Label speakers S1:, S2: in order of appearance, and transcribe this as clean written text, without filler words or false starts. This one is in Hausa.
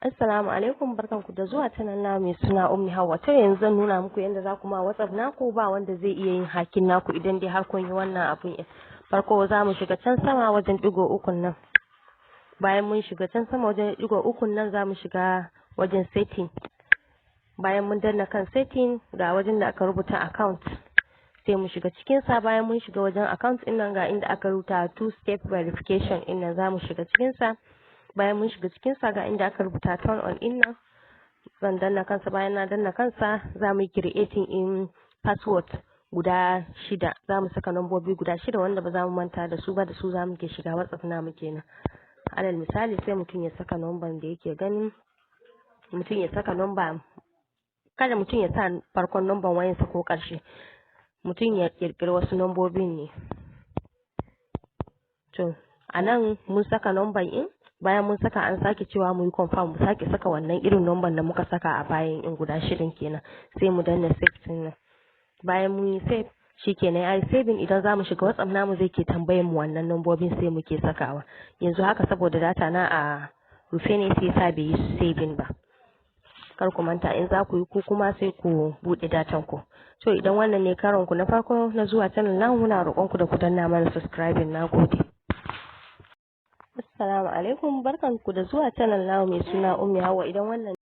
S1: Assalamu alaikum, barkanku da zuwa channel na mai suna Ummi Hauwa. To yanzu zan nuna muku yadda za ku ma WhatsApp naku ba wanda zai iya yin hacking naku idan dai har kun yi wannan abun. Farko za mu shiga can sama wajen digo ukun nan. Bayan mun shiga can sama wajen digo ukun nan za mu shiga wajen setting. Bayan mun danna kan setting ga wajen da aka rubuta account. Sai mu shiga cikin sa. Bayan mun shiga wajen account din nan ga inda aka rubuta two step verification din nan za mu shiga cikin sa. Bayan mun shiga cikin sa ga inda aka rubuta turn on in nan zan danna kansa. Bayan na danna kansa za mu yi creating in password guda 6. Za mu saka nambobi guda 6 wanda ba za mu manta da su ba, da su za mu ke shiga WhatsApp namu kenan. Alal misali sai mutum ya saka number da yake ganin, mutum ya saka number, kada mutum ya sa farkon number wayansa ko karshe, mutum ya kirkiri wasu nambobin ne. To anan mun saka number in. Bayan mun saka an sake cewa mu yi confirm, mu sake saka wannan irin number da muka saka a bayan in guda 6 kenan. Sai mu danna save din nan. Bayan mun yi save shikenan ai saving. Idan za mu shiga WhatsApp namu zai ke tambayar mu wannan nambobin sai muke sakawa. Yanzu haka saboda data na a rufe ne sai sa bai yi saving ba. Kar ku manta in za ku yi ku kuma sai ku bude datan ku. To idan wannan ne karon ku na farko na zuwa channel namu, muna roƙon ku da ku danna mana subscribing. Nagode. Assalamu alaikum, barkanku da zuwa channel namu mai suna Ummi Hauwa. Idan wannan